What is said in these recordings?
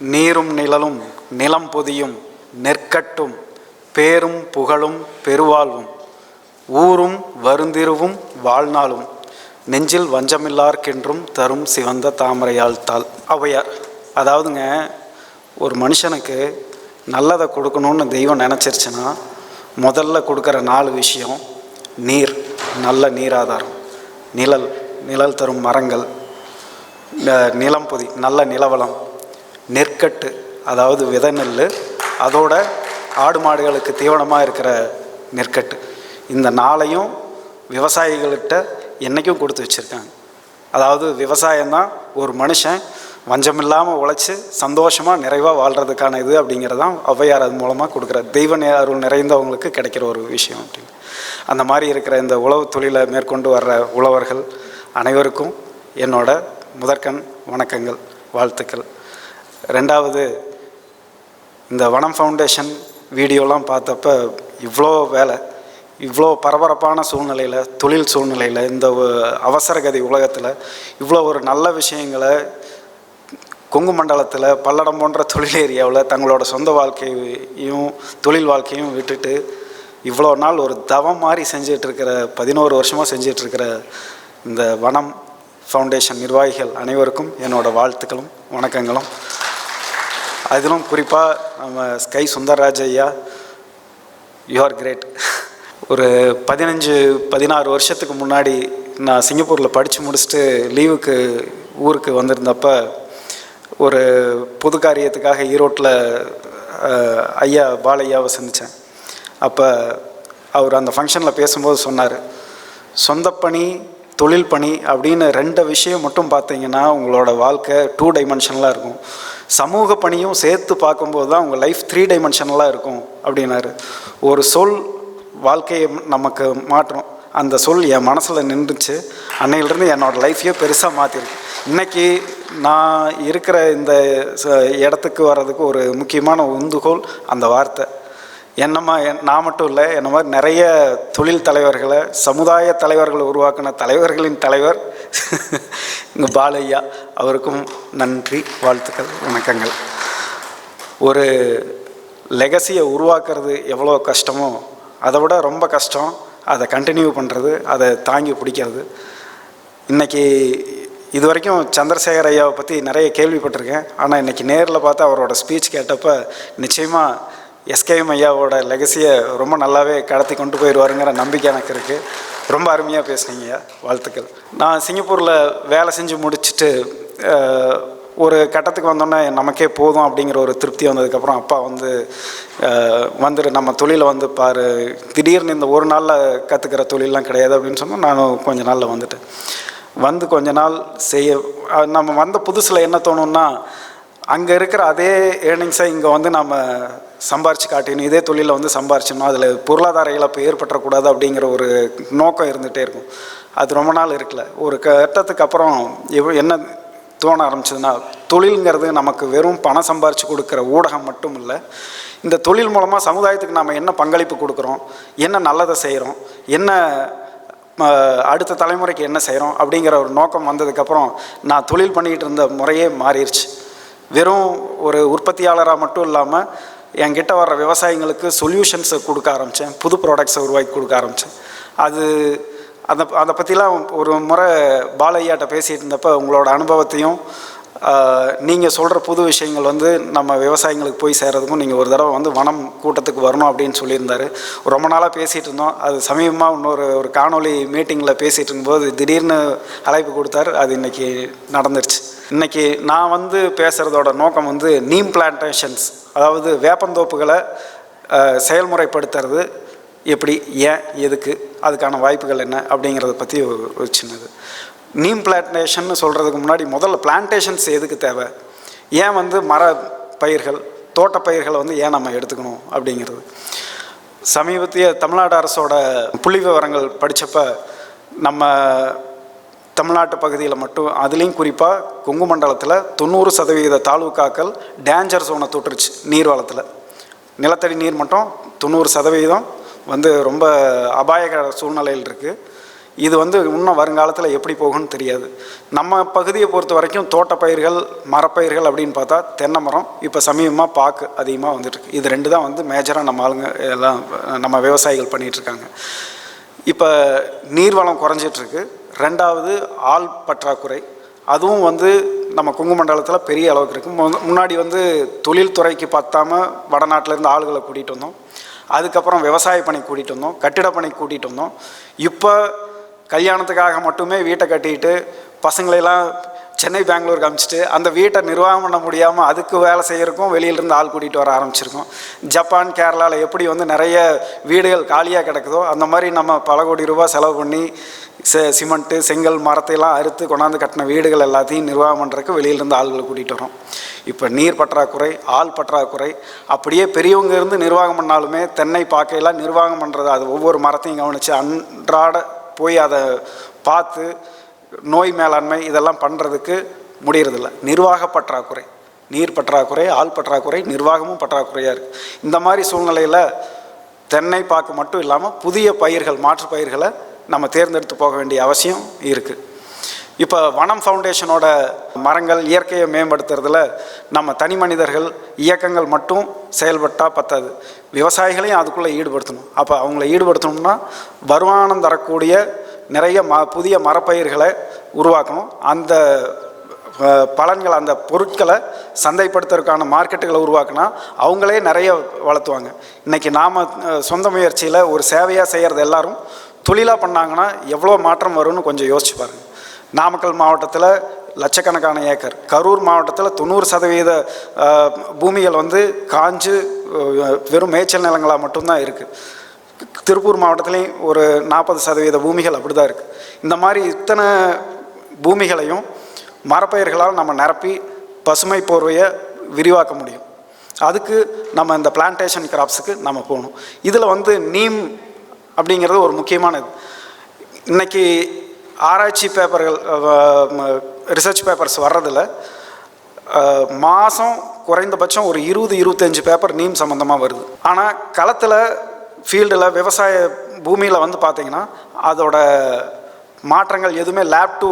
நீரும் நிழலும் நிலம் பொதியும் நெற்கட்டும் பேரும் புகழும் பெருவாழ்வும் ஊரும் வருந்திருவும் வாழ்நாளும் நெஞ்சில் வஞ்சமில்லார்க்கென்றும் தரும் சிவந்த தாமரையாழ்த்தாள் ஔவையார். அதாவதுங்க, ஒரு மனுஷனுக்கு நல்லதை கொடுக்கணும்னு தெய்வம் நினச்சிருச்சுன்னா முதல்ல கொடுக்குற 4 விஷயம்: நீர், நல்ல நீராதாரம்; நிழல் தரும் மரங்கள்; நிலம் பொதி, நல்ல நிலவளம்; நெற்கட்டு, அதாவது விதை நெல், அதோட ஆடு மாடுகளுக்கு தீவனமாக இருக்கிற நெற்கட்டு. இந்த 4ஐயும் விவசாயிகள்கிட்ட என்றைக்கும் கொடுத்து வச்சுருக்காங்க. அதாவது விவசாயம்தான் ஒரு மனுஷன் வஞ்சமில்லாமல் உழைச்சி சந்தோஷமாக நிறைவாக வாழ்கிறதுக்கான இது அப்படிங்கிறதான் ஔவையார் அது மூலமாக கொடுக்குற தெய்வ அருள் நிறைந்தவங்களுக்கு கிடைக்கிற ஒரு விஷயம் அப்படின்னு. அந்த மாதிரி இருக்கிற இந்த உழவு தொழிலை மேற்கொண்டு வர்ற உழவர்கள் அனைவருக்கும் என்னோட முதற்கண் வணக்கங்கள், வாழ்த்துக்கள். 2வது, இந்த வனம் ஃபவுண்டேஷன் வீடியோலாம் பார்த்தப்ப இவ்வளோ வேலை, இவ்வளோ பரபரப்பான சூழ்நிலையில், தொழில் சூழ்நிலையில், இந்த அவசரகதி உலகத்தில் இவ்வளோ ஒரு நல்ல விஷயங்களை கொங்கு மண்டலத்தில் பல்லடம் போன்ற தொழில் ஏரியாவில் தங்களோட சொந்த வாழ்க்கையும் தொழில் வாழ்க்கையும் விட்டுட்டு இவ்வளோ நாள் ஒரு தவம் மாதிரி செஞ்சிட்ருக்கிற 11 வருஷமாக செஞ்சிட்ருக்கிற இந்த வனம் ஃபவுண்டேஷன் நிர்வாகிகள் அனைவருக்கும் என்னோடய வாழ்த்துக்களும் வணக்கங்களும். அதிலும் குறிப்பாக நம்ம ஸ்கை சுந்தர்ராஜ் ஐயா, யூ ஆர் கிரேட். ஒரு 15-16 வருஷத்துக்கு முன்னாடி நான் சிங்கப்பூரில் படித்து முடிச்சுட்டு லீவுக்கு ஊருக்கு வந்திருந்தப்போ ஒரு பொது காரியத்துக்காக ஈரோட்டில் ஐயா பாலையாவை சந்தித்தேன். அப்போ அவர் அந்த ஃபங்க்ஷனில் பேசும்போது சொன்னார், சொந்த பணி தொழில் பணி அப்படின்னு 2 விஷயம் மட்டும் பார்த்தீங்கன்னா உங்களோட வாழ்க்கை 2 டைமென்ஷனலாக இருக்கும். சமூக பணியும் சேர்த்து பார்க்கும்போது தான் உங்கள் லைஃப் 3 டைமென்ஷனலாக இருக்கும் அப்படின்னாரு. ஒரு சொல் வாழ்க்கையை நமக்கு மாற்றும். அந்த சொல் என் மனசில் நின்றுச்சு. அன்னையிலிருந்து என்னோடய லைஃப்பையே பெருசாக மாற்றிருக்கு. இன்றைக்கி நான் இருக்கிற இந்த இடத்துக்கு வர்றதுக்கு ஒரு முக்கியமான உந்துகோல் அந்த வார்த்தை. நான் மட்டும் இல்லை, என்ன மாதிரி நிறைய தொழில் தலைவர்களை, சமுதாய தலைவர்களை உருவாக்கின தலைவர்களின் தலைவர் இங்கே பாலையா. அவருக்கும் நன்றி, வாழ்த்துக்கள், வணக்கங்கள். ஒரு லெகசியை உருவாக்குறது எவ்வளோ கஷ்டமோ அதை விட ரொம்ப கஷ்டம் அதை கண்டினியூ பண்ணுறது, அதை தாங்கி பிடிக்கிறது. இன்றைக்கி இது வரைக்கும் சந்திரசேகர் ஐயாவை பற்றி நிறைய கேள்விப்பட்டிருக்கேன். ஆனால் இன்றைக்கி நேரில் பார்த்து அவரோட ஸ்பீச் கேட்டப்போ நிச்சயமாக எஸ்கேஎம் ஐயாவோட லெகசியை ரொம்ப நல்லாவே கடத்தி கொண்டு போயிடுவாருங்கிற நம்பிக்கை எனக்கு இருக்குது. ரொம்ப அருமையாக பேசுனீங்க, வாழ்த்துக்கள். நான் சிங்கப்பூரில் வேலை செஞ்சு முடிச்சுட்டு ஒரு கட்டத்துக்கு வந்தோன்னே நமக்கே போதும் அப்படிங்கிற ஒரு திருப்தி வந்ததுக்கப்புறம் அப்பா வந்துட்டு நம்ம தொழிலை பாரு, திடீர்னு இந்த ஒரு நாளில் கற்றுக்கிற தொழிலெலாம் கிடையாது அப்படின்னு சொன்னால் நானும் கொஞ்ச நாளில் வந்துட்டு கொஞ்ச நாள் நம்ம வந்த புதுசில் என்ன தோணுன்னா, அங்கே இருக்கிற அதே ஏர்னிங்ஸை இங்கே நம்ம சம்பாரித்து காட்டிடணும், இதே தொழிலில் சம்பாரிச்சிடணும், அதில் பொருளாதார இழப்பு ஏற்பட்டுறக்கூடாது அப்படிங்கிற ஒரு நோக்கம் இருந்துகிட்டே இருக்கும். அது ரொம்ப நாள் இருக்கல. ஒரு கட்டத்துக்கு அப்புறம் என்ன தோண ஆரம்பிச்சதுன்னா, தொழிலுங்கிறது நமக்கு வெறும் பணம் சம்பாரித்து கொடுக்குற ஊடகம் மட்டும் இல்லை, இந்த தொழில் மூலமாக சமுதாயத்துக்கு நாம் என்ன பங்களிப்பு கொடுக்குறோம், என்ன நல்லதை செய்கிறோம், என்ன அடுத்த தலைமுறைக்கு என்ன செய்கிறோம் அப்படிங்கிற ஒரு நோக்கம் வந்ததுக்கப்புறம் நான் தொழில் பண்ணிக்கிட்டு இருந்த முறையே மாறிடுச்சு. வெறும் ஒரு உற்பத்தியாளராக மட்டும் இல்லாமல் என்கிட்ட வர்ற விவசாயிங்களுக்கு சொல்யூஷன்ஸை கொடுக்க ஆரம்பித்தேன், புது ப்ராடக்ட்ஸை உருவாக்கி கொடுக்க ஆரம்பித்தேன். அதை பற்றிலாம் ஒரு முறை பாலையாட்ட பேசிகிட்டு இருந்தப்போ உங்களோட அனுபவத்தையும் நீங்கள் சொல்கிற புது விஷயங்கள் நம்ம விவசாயிங்களுக்கு போய் சேர்கிறதுக்கும் நீங்கள் ஒரு தடவை வனம் கூட்டத்துக்கு வரணும் அப்படின்னு சொல்லியிருந்தார். ரொம்ப நாளாக பேசிகிட்டு இருந்தோம். அது சமீபமாக ஒரு காணொலி மீட்டிங்கில் பேசிகிட்டு இருக்கும்போது திடீர்னு அழைப்பு கொடுத்தார். அது இன்றைக்கி நடந்துருச்சு. இன்றைக்கி நான் பேசுகிறதோட நோக்கம் நீம் பிளான்டேஷன்ஸ், அதாவது வேப்பந்தோப்புகளை செயல்முறைப்படுத்துறது எப்படி, ஏன், எதுக்கு, அதுக்கான வாய்ப்புகள் என்ன அப்படிங்கிறத பற்றி ஒரு சின்னது. நீம் பிளான்டேஷன் சொல்கிறதுக்கு முன்னாடி முதல்ல பிளான்டேஷன்ஸ் எதுக்கு தேவை, ஏன் மர பயிர்கள், தோட்ட பயிர்களை ஏன் நம்ம எடுத்துக்கணும் அப்படிங்கிறது. சமீபத்திய தமிழ்நாடு அரசோட புள்ளி விவரங்கள் படித்தப்போ நம்ம தமிழ்நாட்டு பகுதியில் மட்டும், அதுலேயும் குறிப்பாக கொங்கு மண்டலத்தில் 90% தாலுக்காக்கள் டேஞ்சர் ஜோனை தொட்டுருச்சு. நீர் வளத்தில் நிலத்தடி நீர் மட்டும் 90% ரொம்ப அபாயகர சூழ்நிலையில் இருக்குது. இது வந்து இன்னும் வருங்காலத்தில் எப்படி போகும்னு தெரியாது. நம்ம பகுதியை பொறுத்த வரைக்கும் தோட்டப்பயிர்கள், மரப்பயிர்கள் அப்படின்னு பார்த்தா தென்னை மரம், இப்போ சமீபமாக பாக்கு அதிகமாக வந்துட்டுருக்கு. இது 2 தான் வந்து மேஜராக நம்ம ஆளுங்க எல்லாம் நம்ம விவசாயிகள் பண்ணிகிட்ருக்காங்க. இப்போ நீர்வளம் குறைஞ்சிட்ருக்கு. 2வது ஆள் பற்றாக்குறை. அதுவும் வந்து நம்ம கொங்கு மண்டலத்தில் பெரிய அளவுக்கு இருக்குது. முன்னாடி வந்து தொழில்துறைக்கு பத்தாமல் வடநாட்டிலேருந்து ஆளுகளை கூட்டிகிட்டு வந்தோம். அதுக்கப்புறம் விவசாய பணி கூட்டிகிட்டு வந்தோம், கட்டிட பணி கூட்டிகிட்டு வந்தோம். இப்போ கல்யாணத்துக்காக மட்டுமே வீட்டை கட்டிக்கிட்டு பசங்களையெல்லாம் சென்னை, பெங்களூருக்கு அனுப்பிச்சிட்டு அந்த வீட்டை நிர்வாகம் பண்ண முடியாமல் அதுக்கு வேலை செய்கிறக்கும் வெளியிலேருந்து ஆள் கூட்டிகிட்டு வர ஆரம்பிச்சிருக்கோம். ஜப்பான், கேரளாவில் எப்படி வந்து நிறைய வீடுகள் காலியாக கிடக்குதோ அந்த மாதிரி நம்ம பல கோடி ரூபா செலவு பண்ணி சிமெண்ட்டு, செங்கல், மரத்தையெல்லாம் அறுத்து கொண்டாந்து கட்டின வீடுகள் எல்லாத்தையும் நிர்வாகம் பண்ணுறதுக்கு வெளியிலேருந்து ஆள்களை கூட்டிகிட்டு வரோம். இப்போ நீர் பற்றாக்குறை, ஆள் பற்றாக்குறை. அப்படியே பெரியவங்க இருந்து நிர்வாகம் பண்ணாலுமே தென்னை பாக்கையெல்லாம் நிர்வாகம் பண்ணுறது, அது ஒவ்வொரு மரத்தையும் கவனித்து அன்றாட போய் அதை பார்த்து நோய் மேலாண்மை இதெல்லாம் பண்ணுறதுக்கு முடியறதில்ல. நிர்வாக பற்றாக்குறை, நீர் பற்றாக்குறை, ஆள் பற்றாக்குறை, நிர்வாகமும் பற்றாக்குறையாக இருக்குது. இந்த மாதிரி சூழ்நிலையில் தென்னை பாக்கு மட்டும் இல்லாமல் புதிய பயிர்கள், மாற்று பயிர்களை நம்ம தேர்ந்தெடுத்து போக வேண்டிய அவசியம் இருக்குது. இப்போ வனம் ஃபவுண்டேஷனோட மரங்கள் இயற்கையை மேம்படுத்துறதுல நம்ம தனி மனிதர்கள், இயக்கங்கள் மட்டும் செயல்பட்டால் பத்தாது, விவசாயிகளையும் அதுக்குள்ளே ஈடுபடுத்தணும். அப்போ அவங்கள ஈடுபடுத்தணும்னா வருமானம் தரக்கூடிய நிறைய புதிய மரப்பயிர்களை உருவாக்கணும். அந்த பலன்களை, அந்த பொருட்களை சந்தைப்படுத்துறதுக்கான மார்க்கெட்டுகளை உருவாக்குனா அவங்களே நிறைய வளர்த்துவாங்க. இன்றைக்கி நாம் சொந்த முயற்சியில் ஒரு சேவையாக செய்கிறது எல்லாரும் தொழிலாக பண்ணாங்கன்னா எவ்வளோ மாற்றம் வரும்னு கொஞ்சம் யோசிச்சு பாருங்கள். நாமக்கல் மாவட்டத்தில் லட்சக்கணக்கான ஏக்கர், கரூர் மாவட்டத்தில் 90% பூமிகள் வந்து காஞ்சு வெறும் மேய்ச்சல் நிலங்களாக மட்டும்தான் இருக்குது. திருப்பூர் மாவட்டத்துலேயும் ஒரு 40% பூமிகள் அப்படி தான் இருக்குது. இந்த மாதிரி இத்தனை பூமிகளையும் மரப்பயிர்களால் நம்ம நிரப்பி பசுமை போர்வையை விரிவாக்க முடியும். அதுக்கு நம்ம இந்த பிளான்டேஷன் கிராப்ஸுக்கு நம்ம போகணும். இதில் வந்து நீம் அப்படிங்கிறது ஒரு முக்கியமானது. இன்றைக்கி ஆராய்ச்சி பேப்பர்கள், ரிசர்ச் பேப்பர்ஸ் வர்றதில் மாதம் குறைந்தபட்சம் ஒரு 20-25 பேப்பர் நீம் சம்மந்தமாக வருது. ஆனால் களத்தில், ஃபீல்டில், விவசாய பூமியில் வந்து பார்த்திங்கன்னா அதோட மாற்றங்கள் எதுவுமே லேப் டு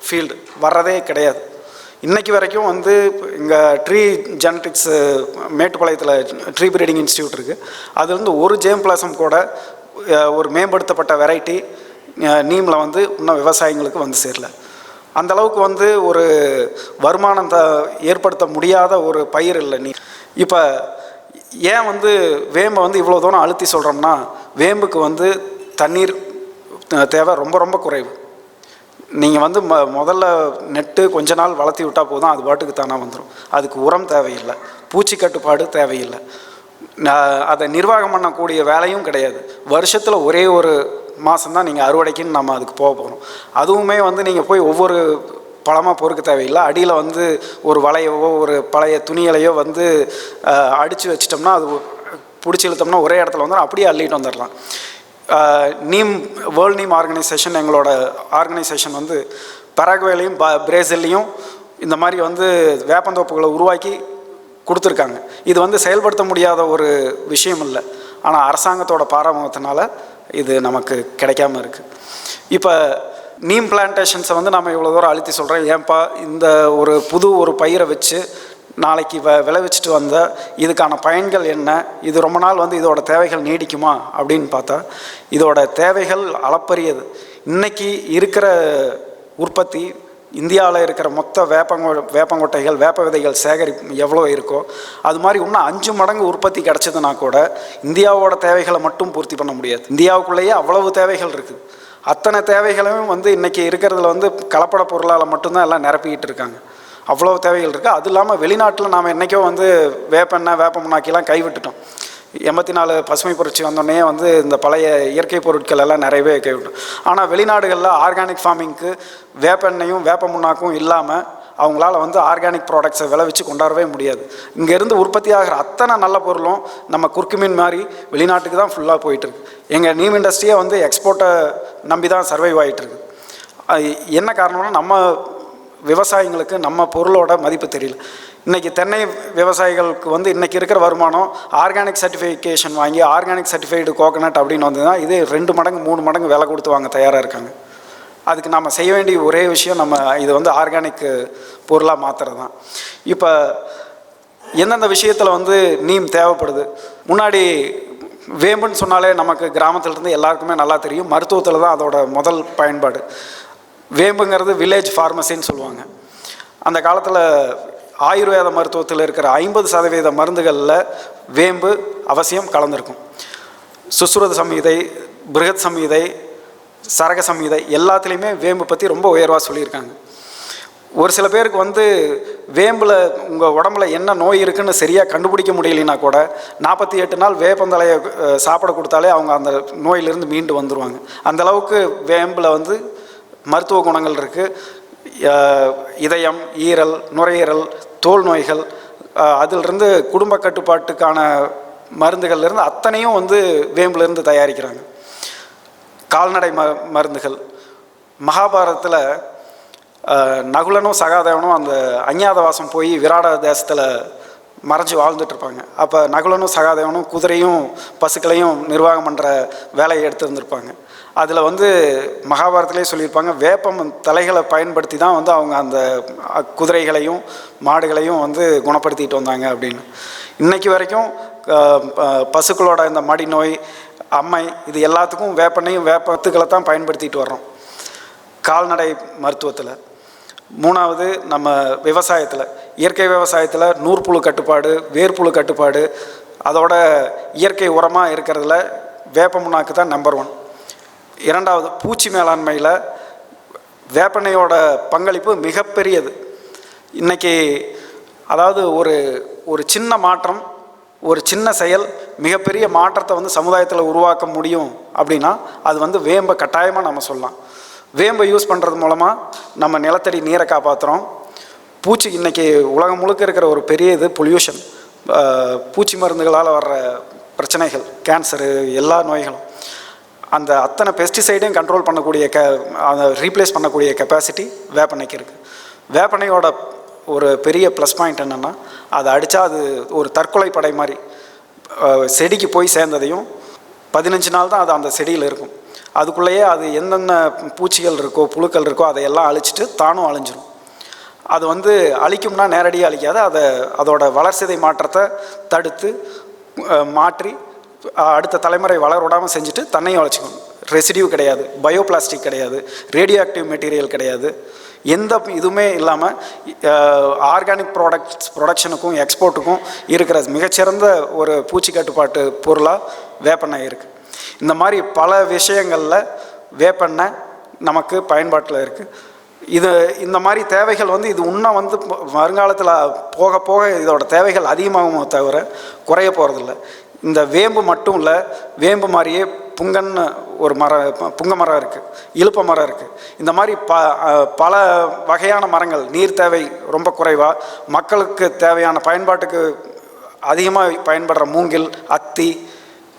ஃபீல்டு வர்றதே கிடையாது. இன்றைக்கி வரைக்கும் வந்து இங்கே ட்ரீ ஜெனட்டிக்ஸ் மேட்டுப்பாளையத்தில் ட்ரீ ப்ரீடிங் இன்ஸ்டியூட் இருக்குது. அதுலேருந்து ஒரு ஜேம்பிளாசம் கூட ஒரு மேம்படுத்தப்பட்ட வெரைட்டி நீமில் வந்து இன்னும் விவசாயிங்களுக்கு வந்து சேரல. அந்தளவுக்கு வந்து ஒரு வருமானத்தை ஏற்படுத்த முடியாத ஒரு பயிர் இல்லை நீர். இப்போ ஏன் வந்து வேம்பை வந்து இவ்வளோ தூரம் அழுத்தி சொல்கிறோம்னா, வேம்புக்கு வந்து தண்ணீர் தேவை ரொம்ப ரொம்ப குறைவு. நீங்கள் வந்து முதல்ல நெட்டு கொஞ்ச நாள் வளர்த்தி விட்டால் போதும், அது பாட்டுக்கு தானாக வந்துடும். அதுக்கு உரம் தேவையில்லை, பூச்சி கட்டுப்பாடு தேவையில்லை, அதை நிர்வாகம் பண்ணக்கூடிய வேலையும் கிடையாது. வருஷத்தில் ஒரே ஒரு மாதம்தான் நீங்கள் அறுவடைக்குன்னு நம்ம அதுக்கு போக போகிறோம். அதுவுமே வந்து நீங்கள் போய் ஒவ்வொரு பழமாக பொறுக்க தேவையில்லை. அடியில் வந்து ஒரு வலையவோ ஒரு பழைய துணிகளையோ வந்து அடித்து வச்சிட்டோம்னா அது பிடிச்சி இழுத்தோம்னா ஒரே இடத்துல வந்துடும், அப்படியே அள்ளிட்டு வந்துடலாம். நீம், வேர்ல்ட் நீம் ஆர்கனைசேஷன், எங்களோட ஆர்கனைசேஷன் வந்து பராகுவேலையும் பிரேசில்லையும் இந்த மாதிரி வந்து வேப்பந்தோப்புகளை உருவாக்கி கொடுத்துருக்காங்க. இது வந்து செயல்படுத்த முடியாத ஒரு விஷயம் இல்லை, ஆனால் அரசாங்கத்தோட பாராமுகத்தினால இது நமக்கு கிடைக்காம இருக்குது. இப்போ நீம் பிளான்டேஷன்ஸை வந்து நம்ம இவ்வளோ தூரம் அழுத்தி சொல்கிறோம். ஏன்பா இந்த ஒரு பயிரை வச்சு நாளைக்கு விளைவிச்சிட்டு வந்த இதுக்கான பயன்கள் என்ன, இது ரொம்ப நாள் வந்து இதோட தேவைகள் நீடிக்குமா அப்படின்னு பார்த்தா இதோட தேவைகள் அளப்பரியது. இன்றைக்கி இருக்கிற உற்பத்தி, இந்தியாவில் இருக்கிற மொத்த வேப்பங்கொட்டைகள், வேப்ப விதைகள் சேகரிப்பு எவ்வளோ இருக்கோ அது மாதிரி இன்னும் 5 மடங்கு உற்பத்தி கிடச்சதுன்னா கூட இந்தியாவோட தேவைகளை மட்டும் பூர்த்தி பண்ண முடியாது. இந்தியாவுக்குள்ளேயே அவ்வளவு தேவைகள் இருக்குது. அத்தனை தேவைகளையும் வந்து இன்றைக்கி இருக்கிறதுல வந்து கலப்பட பொருளால் மட்டும்தான் எல்லாம் நிரப்பிக்கிட்டு இருக்காங்க. அவ்வளோ தேவைகள் இருக்குது. அது இல்லாமல் வெளிநாட்டில் நாம் என்றைக்கோ வந்து வேப்பெண்ணெய், வேப்ப முன்னாக்கிலாம் கைவிட்டுட்டோம். 84 பசுமை புரட்சி வந்தோடனே வந்து இந்த பழைய இயற்கை பொருட்கள் எல்லாம் நிறையவே கைவிட்டோம். ஆனால் வெளிநாடுகளில் ஆர்கானிக் ஃபார்மிங்க்கு வேப்பெண்ணையும் வேப்ப முன்னாக்கும் இல்லாமல் அவங்களால வந்து ஆர்கானிக் ப்ராடக்ட்ஸை விளைவிச்சு கொண்டாடவே முடியாது. இங்கேருந்து உற்பத்தி ஆகிற அத்தனை நல்ல பொருளும் நம்ம குறுக்குமீன் மாதிரி வெளிநாட்டுக்கு தான் ஃபுல்லாக போயிட்டுருக்கு. எங்கள் நீம் இண்டஸ்ட்ரியை வந்து எக்ஸ்போர்ட்டை நம்பி தான் சர்வைவ் ஆகிட்டுருக்கு. என்ன காரணம்னா நம்ம விவசாயிங்களுக்கு நம்ம பொருளோட மதிப்பு தெரியல. இன்றைக்கி தென்னை விவசாயிகளுக்கு வந்து இன்றைக்கி இருக்கிற வருமானம் ஆர்கானிக் சர்டிஃபிகேஷன் வாங்கி ஆர்கானிக் சர்டிஃபைடு கோகனட் அப்படின்னு வந்ததுன்னா இது 2 மடங்கு 3 மடங்கு விலை கொடுத்து வாங்க தயாராக இருக்காங்க. அதுக்கு நம்ம செய்ய வேண்டிய ஒரே விஷயம் நம்ம இது வந்து ஆர்கானிக் பொருளாக மாற்றுறது தான். இப்போ எந்தெந்த விஷயத்தில் வந்து நீம் தேவைப்படுது? முன்னாடி வேம்புன்னு சொன்னாலே நமக்கு கிராமத்திலேருந்து எல்லாருக்குமே நல்லா தெரியும். மருத்துவத்தில் தான் அதோட முதல் பயன்பாடு. வேம்புங்கிறது வில்லேஜ் ஃபார்மசின்னு சொல்லுவாங்க. அந்த காலத்தில் ஆயுர்வேத மருத்துவத்தில் இருக்கிற 50% மருந்துகளில் வேம்பு அவசியம் கலந்துருக்கும். சுஸ்ருத சம்ஹிதை, பிருகத் சம்ஹிதை, சரக சம்ஹிதை எல்லாத்துலேயுமே வேம்பு பற்றி ரொம்ப உயர்வாக சொல்லியிருக்காங்க. ஒரு சில பேருக்கு வந்து வேம்பில் உங்கள் உடம்புல என்ன நோய் இருக்குதுன்னு சரியாக கண்டுபிடிக்க முடியலைன்னா கூட 48 நாள் வேப்பந்தலையை சாப்பிட கொடுத்தாலே அவங்க அந்த நோயிலிருந்து மீண்டு வந்துடுவாங்க. அந்தளவுக்கு வேம்பில் வந்து மருத்துவ குணங்கள் இருக்குது. இதயம், ஈரல், நுரையீரல், தோல் நோய்கள், அதிலிருந்து குடும்ப கட்டுப்பாட்டுக்கான மருந்துகள்லேருந்து அத்தனையும் வந்து வேம்பிலிருந்து தயாரிக்கிறாங்க. கால்நடை மருந்துகள். மகாபாரதத்தில் நகுலனும் சகாதேவனும் அந்த அஞ்ஞாதவாசம் போய் விராட தேசத்தில் மறைஞ்சு வாழ்ந்துட்டுருப்பாங்க. அப்போ நகுலனும் சகாதேவனும் குதிரையும் பசுக்களையும் நிர்வாகம் பண்ணுற வேலையை எடுத்து வந்திருப்பாங்க. அதில் வந்து மகாபாரதத்திலே சொல்லியிருப்பாங்க, வேப்பம் தலைகளை பயன்படுத்தி தான் வந்து அவங்க அந்த குதிரைகளையும் மாடுகளையும் வந்து குணப்படுத்திட்டு வந்தாங்க அப்படின்னு. இன்றைக்கி வரைக்கும் பசுக்களோட இந்த மடி நோய், அம்மை, இது எல்லாத்துக்கும் வேப்பெண்ணையும் வேப்பத்துக்களை தான் பயன்படுத்திட்டு வர்றோம். கால்நடை மருத்துவத்தில். 3வது நம்ம விவசாயத்தில், இயற்கை விவசாயத்தில் நூற்புழு கட்டுப்பாடு, வேர்ப்புழு கட்டுப்பாடு, அதோட இயற்கை உரமாக இருக்கிறதுல வேப்ப முன்னாக்கு தான் நம்பர் 1. 2வது பூச்சி மேலாண்மையில் வேப்பெண்ணையோட பங்களிப்பு மிகப்பெரியது. இன்றைக்கி அதாவது ஒரு சின்ன மாற்றம், ஒரு சின்ன செயல் மிகப்பெரிய மாற்றத்தை வந்து சமுதாயத்தில் உருவாக்க முடியும் அப்படின்னா அது வந்து வேம்பை கட்டாயமாக நம்ம சொல்லலாம். வேம்பை யூஸ் பண்ணுறது மூலமாக நம்ம நிலத்தடி நீரை காப்பாற்றுறோம். பூச்சி இன்றைக்கி உலகம் முழுக்க இருக்கிற ஒரு பெரிய இது பொல்யூஷன், பூச்சி மருந்துகளால் வர்ற பிரச்சனைகள், கேன்சரு, எல்லா நோய்களும். அந்த அத்தனை பெஸ்டிசைடையும் கண்ட்ரோல் பண்ணக்கூடிய அதை ரீப்ளேஸ் பண்ணக்கூடிய கெப்பாசிட்டி வேப்பெண்ணைக்கு இருக்குது. வேப்பெண்ணையோட ஒரு பெரிய ப்ளஸ் பாயிண்ட் என்னென்னா, அதை அடித்தா அது ஒரு தற்கொலை படை மாதிரி செடிக்கு போய் சேர்ந்ததையும் 15 நாள் தான் அது அந்த செடியில் இருக்கும். அதுக்குள்ளேயே அது என்னென்ன பூச்சிகள் இருக்கோ, புழுக்கள் இருக்கோ, அதையெல்லாம் அழிச்சிட்டு தானும் அழிஞ்சிடும். அது வந்து அழிக்கும்னா நேரடியாக அழிக்காது, அதோட வளர்சிதை மாற்றத்தை தடுத்து மாற்றி அடுத்த தலைமுறை வளர விடாமல் செஞ்சுட்டு தன்னையும் அழைச்சிக்கணும். ரெசிடியூ கிடையாது, பயோபிளாஸ்டிக் கிடையாது, ரேடியோ ஆக்டிவ் மெட்டீரியல் கிடையாது, எந்த இதுவுமே இல்லாமல் ஆர்கானிக் ப்ரொடக்ஷனுக்கும் எக்ஸ்போர்ட்டுக்கும் இருக்கிற மிகச்சிறந்த ஒரு பூச்சி கட்டுப்பாட்டு பொருளாக வேப்பெண்ணெய் இருக்குது. இந்த மாதிரி பல விஷயங்களில் வேப்பெண்ணெய் நமக்கு பயன்பாட்டில் இருக்குது. இந்த மாதிரி தேவைகள் வந்து இது இன்னும் வந்து வருங்காலத்தில் போக போக இதோட தேவைகள் அதிகமாகுமோ தவிர குறைய போகிறதில்ல. இந்த வேம்பு மட்டும் இல்லை, வேம்பு மாதிரியே புங்கன்னு ஒரு புங்க மரம் இருக்குது, இலுப்ப மரம் இருக்குது. இந்த மாதிரி பல வகையான மரங்கள், நீர் தேவை ரொம்ப குறைவாக, மக்களுக்கு தேவையான பயன்பாட்டுக்கு அதிகமாக பயன்படுற மூங்கில், அத்தி,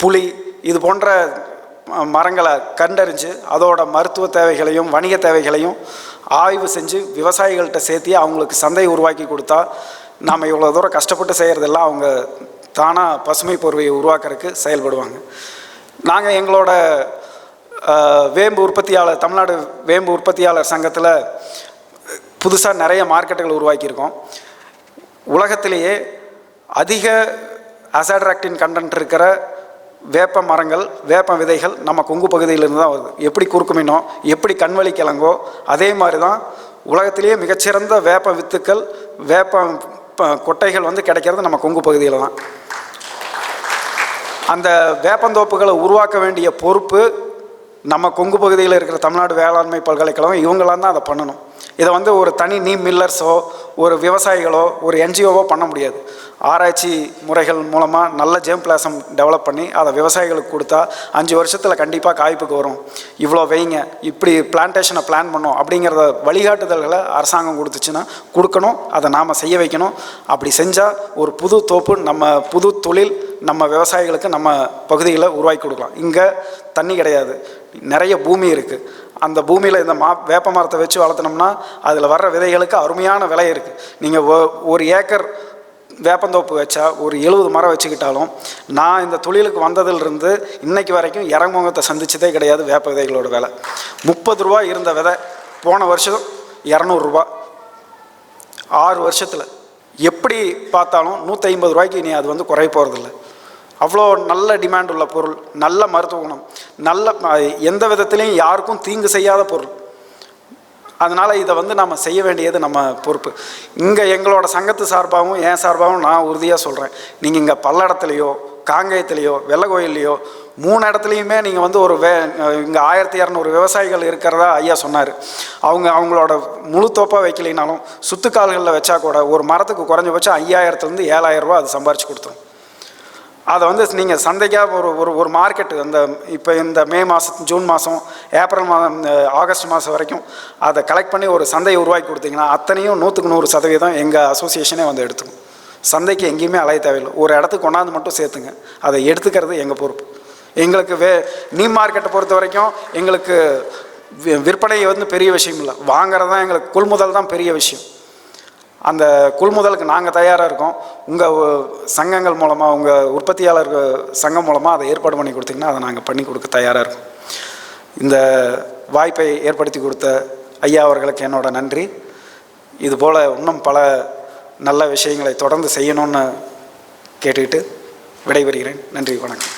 புளி, இது போன்ற மரங்களை கண்டறிஞ்சு அதோட மருத்துவ தேவைகளையும் வணிக தேவைகளையும் ஆய்வு செஞ்சு விவசாயிகள்கிட்ட சேர்த்தி அவங்களுக்கு சந்தையை உருவாக்கி கொடுத்தா நாம் இவ்வளோ தூரம் கஷ்டப்பட்டு செய்கிறதெல்லாம் அவங்க தானாக பசுமை போர்வையை உருவாக்குறதுக்கு செயல்படுவாங்க. நாங்கள் எங்களோட வேம்பு உற்பத்தியாளர், தமிழ்நாடு வேம்பு உற்பத்தியாளர் சங்கத்தில் புதுசாக நிறைய மார்க்கெட்டுகள் உருவாக்கியிருக்கோம். உலகத்திலேயே அதிக அசாட்ராக்டின் கண்டென்ட் இருக்கிற வேப்ப மரங்கள், வேப்ப விதைகள் நம்ம கொங்கு பகுதியிலிருந்து தான் வருது. எப்படி குறுக்குமீனோ, எப்படி கண்வழி கிழங்கோ, அதே மாதிரி தான் உலகத்திலேயே மிகச்சிறந்த வேப்ப வித்துக்கள், வேப்ப கொட்டைகள் வந்து கிடைக்கிறது நம்ம கொங்கு பகுதியில் தான். அந்த வேப்பந்தோப்புகளை உருவாக்க வேண்டிய பொறுப்பு நம்ம கொங்கு பகுதியில் இருக்கிற தமிழ்நாடு வேளாண்மை பல்கலைக்கழகம், இவங்களாம் தான் அதை பண்ணணும். இதை வந்து ஒரு தனி நீம் மில்லர்ஸோ, ஒரு விவசாயிகளோ, ஒரு என்ஜிஓவோ பண்ண முடியாது. ஆராய்ச்சி முறைகள் மூலமாக நல்ல ஜேம் பிளாசம் டெவலப் பண்ணி அதை விவசாயிகளுக்கு கொடுத்தா 5 வருஷத்தில் கண்டிப்பாக காய்ப்புக்கு வரும், இவ்வளோ வைங்க, இப்படி பிளான்டேஷனை பிளான் பண்ணோம் அப்படிங்கிறத வழிகாட்டுதல்களை அரசாங்கம் கொடுத்துச்சுன்னா கொடுக்கணும். அதை நாம் செய்ய வைக்கணும். அப்படி செஞ்சால் ஒரு புது தோப்பு, நம்ம புது தொழில் நம்ம விவசாயிகளுக்கு நம்ம பகுதியில் உருவாக்கி கொடுக்கலாம். இங்கே தண்ணி கிடையாது, நிறைய பூமி இருக்குது. அந்த பூமியில் இந்த வேப்ப மரத்தை வச்சு வளர்த்தினோம்னா அதில் வர்ற விதைகளுக்கு அருமையான விலை இருக்குது. நீங்கள் ஒரு ஏக்கர் வேப்பந்தோப்பு வச்சா ஒரு 70 மரம் வச்சுக்கிட்டாலும், நான் இந்த தொழிலுக்கு வந்ததிலிருந்து இன்னைக்கு வரைக்கும் இறங்குமுகத்தை சந்திச்சதே கிடையாது. வேப்ப விதைகளோட விலை 30 ரூபா இருந்த விதை போன வருஷம் 200 ரூபா. 6 வருஷத்தில் எப்படி பார்த்தாலும் 150 ரூபாய்க்கு இனி அது வந்து குறைய போகிறதில்ல. அவ்வளோ நல்ல டிமாண்ட் உள்ள பொருள், நல்ல மருத்துவ குணம், நல்ல எந்த விதத்துலேயும் யாருக்கும் தீங்கு செய்யாத பொருள். அதனால் இதை வந்து நம்ம செய்ய வேண்டியது நம்ம பொறுப்பு. இங்கே எங்களோட சங்கத்து சார்பாகவும் என் சார்பாகவும் நான் உறுதியாக சொல்கிறேன், நீங்கள் இங்கே பல்லடத்துலையோ காங்கேயத்துலேயோ வெள்ளக்கோயில்லையோ 3 இடத்துலையுமே நீங்கள் வந்து இங்கே 1200 விவசாயிகள் இருக்கிறதா ஐயா சொன்னார். அவங்களோட முழு தோப்பாக வைக்கலினாலும் சுத்துக்கால்களில் வச்சா கூட ஒரு மரத்துக்கு குறைஞ்சபட்சம் 5000லேருந்து 7000 ரூபா அது சம்பாரிச்சு கொடுத்துரும். அதை வந்து நீங்கள் சந்தைக்காக ஒரு மார்க்கெட்டு அந்த இப்போ இந்த மே மாதம், ஜூன் மாதம், ஏப்ரல் மாதம், ஆகஸ்ட் மாதம் வரைக்கும் அதை கலெக்ட் பண்ணி ஒரு சந்தையை உருவாக்கி கொடுத்தீங்கன்னா அத்தனையும் 100% எங்கள் அசோசியேஷனே வந்து எடுத்துக்கும். சந்தைக்கு எங்கேயுமே அலைய தேவையில்லை, ஒரு இடத்துக்கு கொண்டாந்து மட்டும் சேர்த்துங்க. அதை எடுத்துக்கிறது எங்கள் பொறுப்பு. எங்களுக்கு நீ மார்க்கெட்டை பொறுத்த வரைக்கும் எங்களுக்கு விற்பனை வந்து பெரிய விஷயம் இல்லை, வாங்கிறது தான் எங்களுக்கு, கொள்முதல் தான் பெரிய விஷயம். அந்த கொள்முதலுக்கு நாங்கள் தயாராக இருக்கோம். உங்கள் சங்கங்கள் மூலமாக, உங்கள் உற்பத்தியாளர் சங்கம் மூலமாக அதை ஏற்பாடு பண்ணி கொடுத்தீங்கன்னா அதை நாங்கள் பண்ணி கொடுக்க தயாராக இருக்கோம். இந்த வாய்ப்பை ஏற்படுத்தி கொடுத்த ஐயா அவர்களுக்கு என்னோட நன்றி. இதுபோல் இன்னும் பல நல்ல விஷயங்களை தொடர்ந்து செய்யணும்னு கேட்டுக்கிட்டு விடைபெறுகிறேன். நன்றி, வணக்கம்.